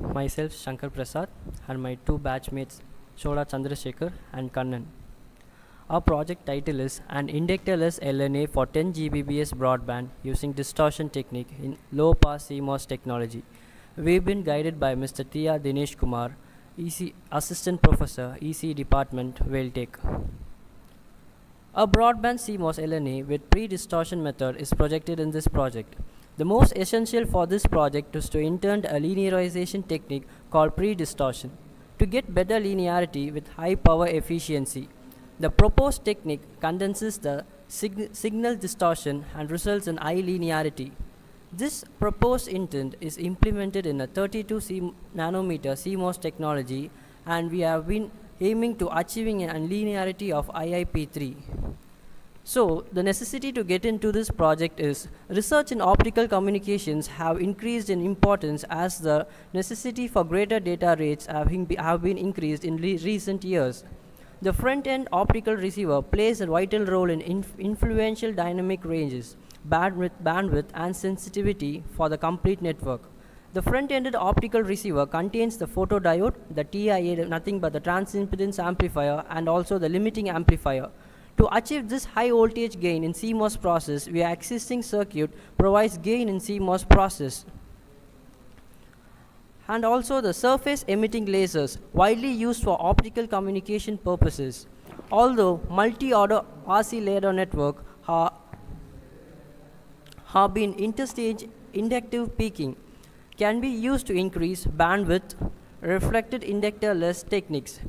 myself Shankar Prasad and my two batchmates Chandrashekar and Kannan. Our project title is an inductorless LNA for 10 Gbps broadband using distortion technique in low pass CMOS technology. We've been guided by Mr. T.R Dinesh Kumar, EC Assistant Professor, EC Department, Vailtech. A broadband CMOS LNA with pre-distortion method is projected in this project. The most essential for this project is to intern a linearization technique called pre-distortion to get better linearity with high power efficiency. The proposed technique condenses the signal distortion and results in high linearity. This proposed intent is implemented in a 32 nanometer CMOS technology, and we have been aiming to achieving a linearity of IIP3. So, the necessity to get into this project is research in optical communications have increased in importance as the necessity for greater data rates have been increased in recent years. The front-end optical receiver plays a vital role in influential dynamic ranges, bandwidth and sensitivity for the complete network. The front-ended optical receiver contains the photodiode, the TIA, nothing but the transimpedance amplifier, and also the limiting amplifier. To achieve this high voltage gain in CMOS process, our existing circuit provides gain in CMOS process. And also the surface emitting lasers, widely used for optical communication purposes. Although multi-order RC ladder network have been interstage inductive peaking, can be used to increase bandwidth, reflected inductorless techniques.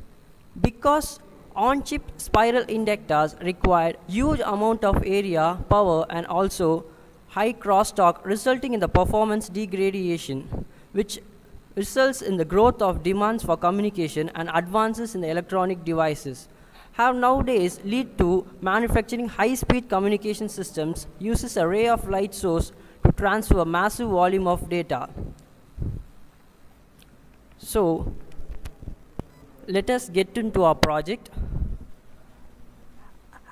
Because on-chip spiral inductors require huge amount of area, power, and also high crosstalk, resulting in the performance degradation, which results in the growth of demands for communication and advances in the electronic devices, have nowadays lead to manufacturing high-speed communication systems uses a ray of light source to transfer massive volume of data. So, let us get into our project.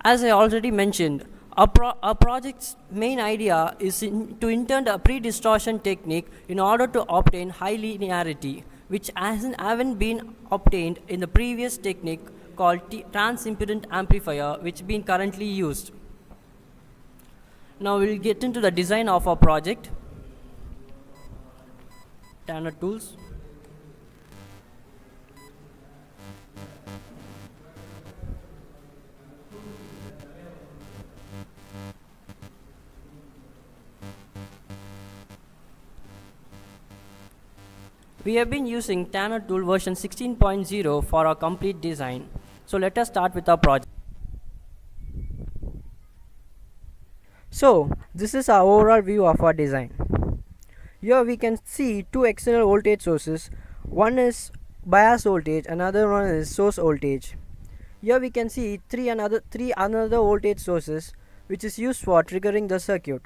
As I already mentioned, our project's main idea is to intern a pre-distortion technique in order to obtain high linearity, which haven't been obtained in the previous technique called transimpedance amplifier, which being currently used. Now we'll get into the design of our project. Tanner tools. We have been using Tanner tool version 16.0 for our complete design. So let us start with our project. So this is our overall view of our design. Here we can see two external voltage sources. One is bias voltage, another one is source voltage. Here we can see three another voltage sources which is used for triggering the circuit.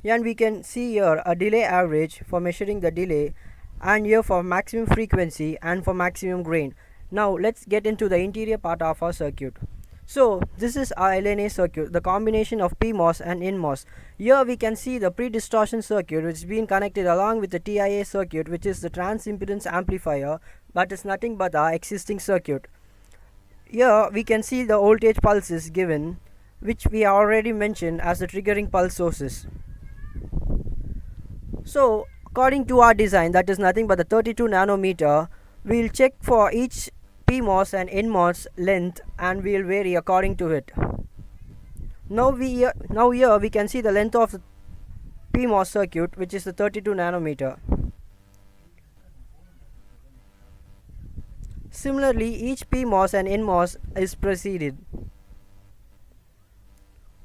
And we can see here a delay average for measuring the delay, and here for maximum frequency and for maximum gain. Now let's get into the interior part of our circuit. So this is our LNA circuit, the combination of PMOS and NMOS. Here we can see the pre-distortion circuit which is being connected along with the TIA circuit, which is the transimpedance amplifier, but it's nothing but our existing circuit. Here we can see the voltage pulses given, which we already mentioned as the triggering pulse sources. So according to our design, that is nothing but the 32 nanometer, we will check for each PMOS and NMOS length and we will vary according to it. Now here we can see the length of the PMOS circuit, which is the 32 nanometer. Similarly, each PMOS and NMOS is preceded.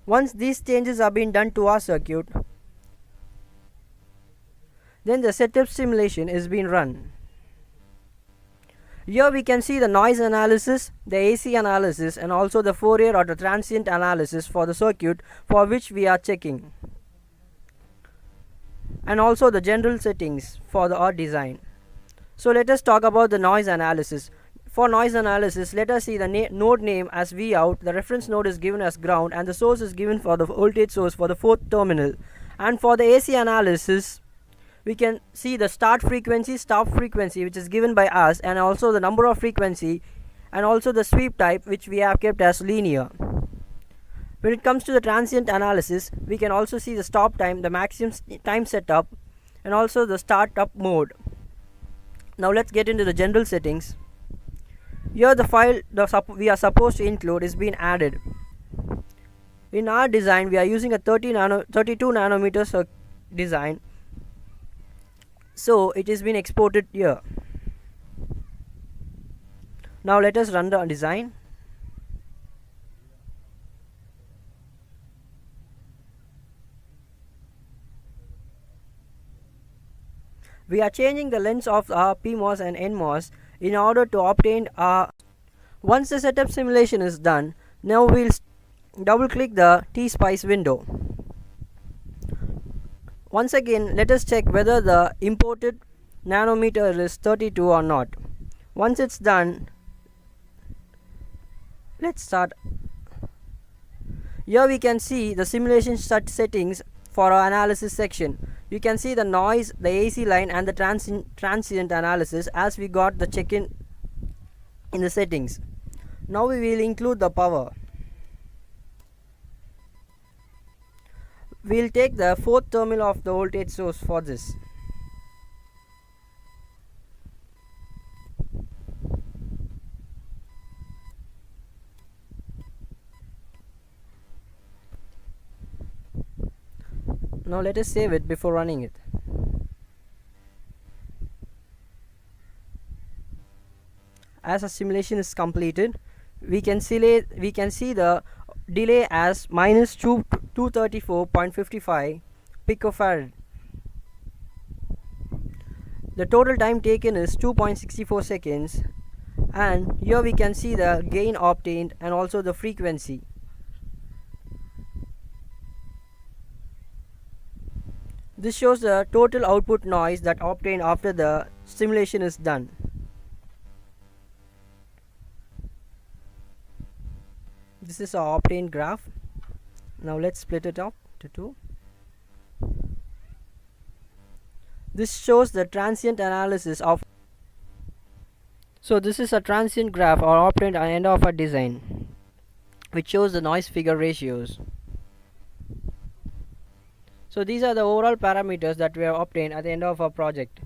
Once these changes are being done to our circuit, then the setup simulation is being run. Here we can see the noise analysis, the AC analysis, and also the Fourier or the transient analysis for the circuit for which we are checking, and also the general settings for our design. So let us talk about the noise analysis. For noise analysis, let us see the node name as V out, the reference node is given as ground, and the source is given for the voltage source for the fourth terminal. And for the AC analysis, we can see the start frequency, stop frequency, which is given by us, and also the number of frequency, and also the sweep type, which we have kept as linear. When it comes to the transient analysis, we can also see the stop time, the maximum time setup, and also the startup mode. Now let's get into the general settings. Here the file we are supposed to include is being added. In our design, we are using a 32 nanometer design, so it is being exported here. Now let us run the design. We are changing the lengths of our PMOS and NMOS in order to obtain our. Once the setup simulation is done, now we'll double click the T-Spice window. Once again, let us check whether the imported nanometer is 32 or not. Once it's done, let's start. Here we can see the simulation settings for our analysis section. You can see the noise, the AC line, and the transient analysis as we got the check-in in the settings. Now we will include the power. We will take the fourth terminal of the voltage source for this. Now let us save it before running it. As a simulation is completed, we can see the delay as minus 234.55 picofarad. The total time taken is 2.64 seconds, and here we can see the gain obtained and also the frequency. This shows the total output noise that obtained after the simulation is done. This is our obtained graph. Now let's split it up to two. This shows the transient analysis of. So this is a transient graph or obtained at the end of our design, which shows the noise figure ratios. So these are the overall parameters that we have obtained at the end of our project.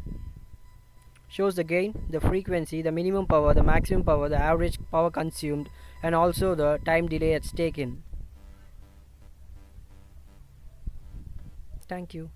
Shows the gain, the frequency, the minimum power, the maximum power, the average power consumed, and also the time delay it's taken. Thank you.